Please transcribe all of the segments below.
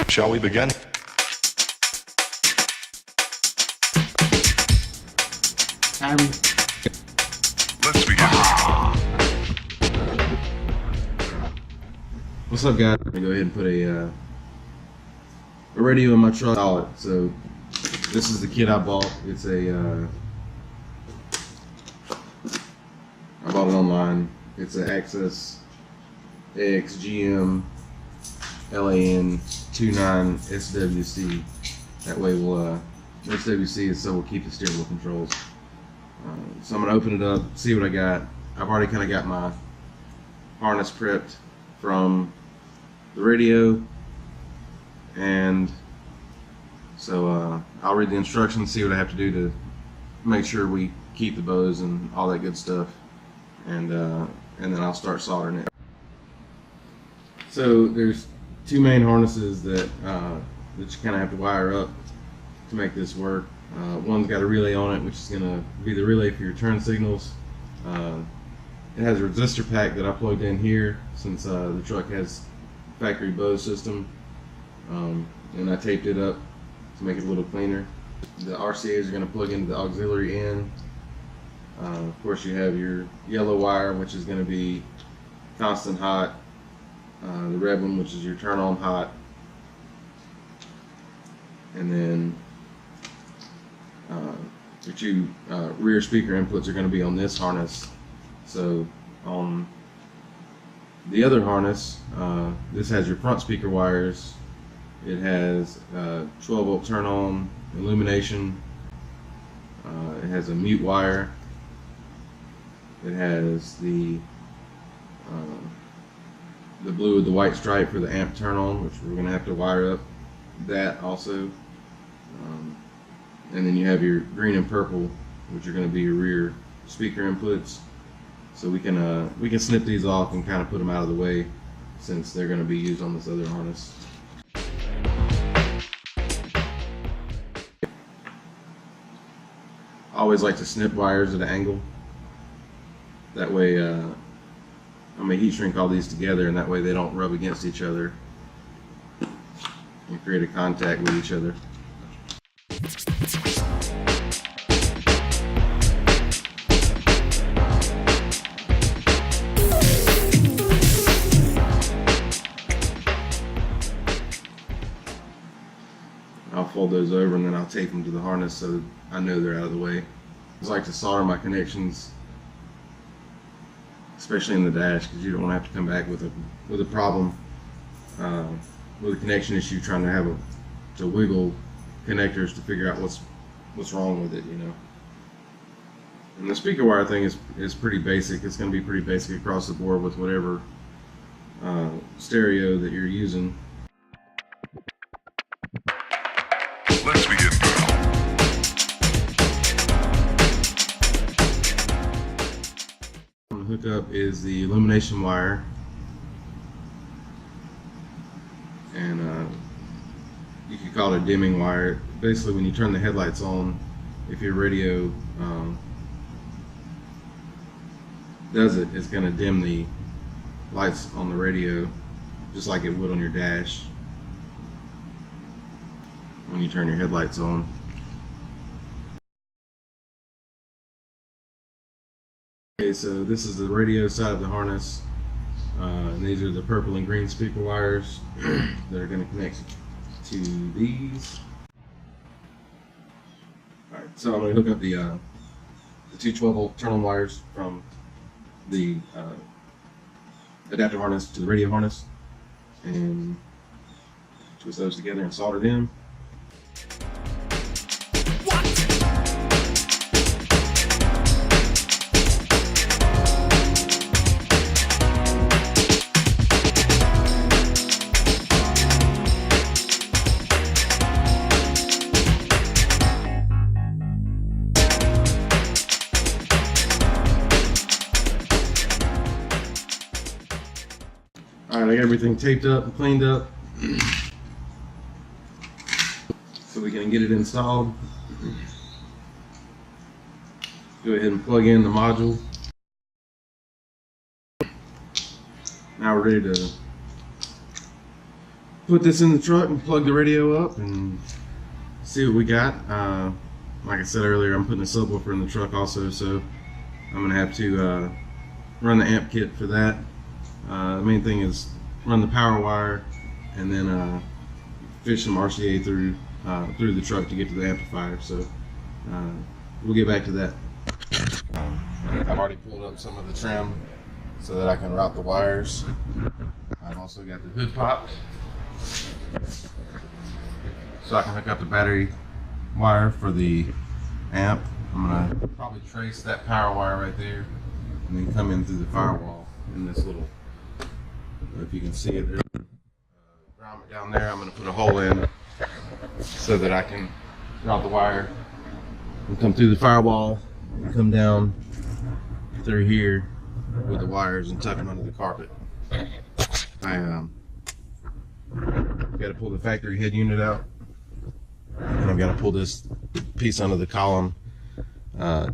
Shall we begin? Let's begin. What's up, guys? I'm gonna go ahead and put a radio in my truck. Solid. So this is the kit I bought. It's a I bought it online. It's an axxess GM LAN 29 SWC. That way we'll SWC is so we'll keep the steering wheel controls. So I'm gonna open it up, see what I got. I've already kind of got my harness prepped from the radio, and so I'll read the instructions, see what I have to do to make sure we keep the bows and all that good stuff, and then I'll start soldering it. So there's two main harnesses that that you kind of have to wire up to make this work. One's got a relay on it, which is going to be the relay for your turn signals. It has a resistor pack that I plugged in here since the truck has factory bow system, and I taped it up to make it a little cleaner. The RCAs are going to plug into the auxiliary end. Of course, you have your yellow wire, which is going to be constant hot. The red one, which is your turn on hot, and then your two rear speaker inputs are going to be on this harness. So on the other harness, this has your front speaker wires. It has 12 volt turn on illumination. It has a mute wire. It has the blue with the white stripe for the amp turn on, which we're going to have to wire up that also. And then you have your green and purple, which are going to be your rear speaker inputs. So we can snip these off and kind of put them out of the way, since they're going to be used on this other harness. I always like to snip wires at an angle. That way, I'm going to heat shrink all these together, and that way they don't rub against each other and create a contact with each other. I'll fold those over and then I'll tape them to the harness so I know they're out of the way. I just like to solder my connections, especially in the dash, because you don't want to have to come back with a problem, with a connection issue, trying to wiggle connectors to figure out what's wrong with it, you know. And the speaker wire thing is pretty basic. It's going to be pretty basic across the board with whatever stereo that you're using. Let's begin. On the hookup is the illumination wire, and you could call it a dimming wire. Basically, when you turn the headlights on, if your radio does it, it's going to dim the lights on the radio just like it would on your dash when you turn your headlights on. Okay, so this is the radio side of the harness, and these are the purple and green speaker wires that are going to connect to these. Alright, so I'm going to hook up the two 12 volt turn on wires from the adapter harness to the radio harness, and twist those together and solder them. Alright, I got everything taped up and cleaned up so we can get it installed. Go ahead and plug in the module. Now we're ready to put this in the truck and plug the radio up and see what we got. Like I said earlier, I'm putting a subwoofer in the truck also, so I'm gonna have to run the amp kit for that. The main thing is run the power wire and then fish some RCA through the truck to get to the amplifier. So we'll get back to that. I've already pulled up some of the trim so that I can route the wires. I've also got the hood popped so I can hook up the battery wire for the amp. I'm gonna probably trace that power wire right there and then come in through the firewall in this little, if you can see it there, grommet down there. I'm gonna put a hole in so that I can route the wire and come through the firewall and come down through here with the wires and tuck them under the carpet. I got to pull the factory head unit out, and I've got to pull this piece under the column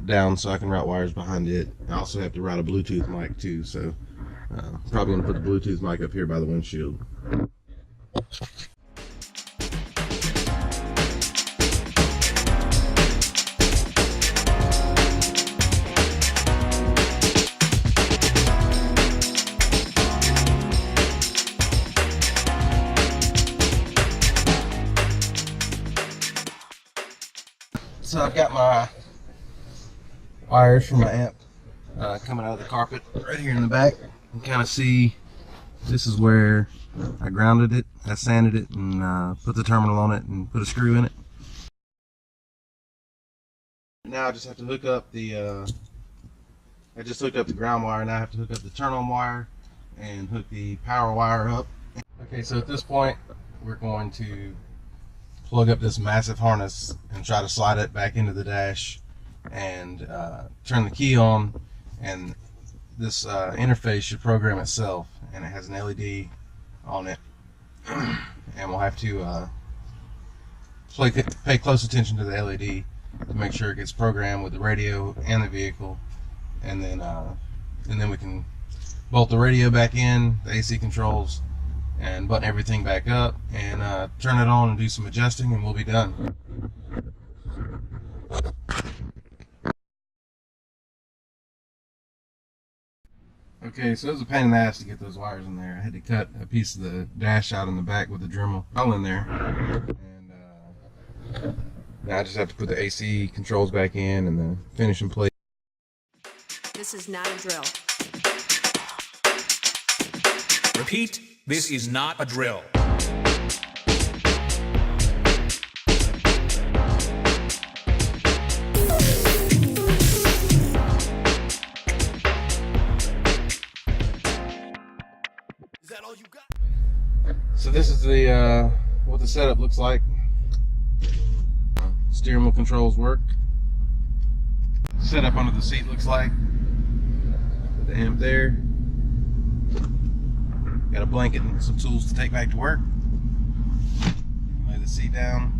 down so I can route wires behind it. I also have to route a Bluetooth mic too, so probably going to put the Bluetooth mic up here by the windshield. So I've got my wires for my amp coming out of the carpet right here in the back. You can kind of see this is where I grounded it, I sanded it, and put the terminal on it and put a screw in it. Now I just have to hook up the I just hooked up the ground wire. Now I have to hook up the turn-on wire and hook the power wire up. Okay, so at this point we're going to plug up this massive harness and try to slide it back into the dash and turn the key on, and this interface should program itself, and it has an LED on it, and we'll have to pay close attention to the LED to make sure it gets programmed with the radio and the vehicle, and then we can bolt the radio back in, the AC controls, and button everything back up and turn it on and do some adjusting, and we'll be done. Okay, so it was a pain in the ass to get those wires in there. I had to cut a piece of the dash out in the back with the Dremel all in there, and now I just have to put the AC controls back in and the finishing plate. This is not a drill. Repeat, this is not a drill. Is that all you got? So this is the what the setup looks like. Steering wheel controls work. Setup under the seat looks like. Put the amp there. Got a blanket and some tools to take back to work. Lay the seat down.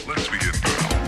Let's begin.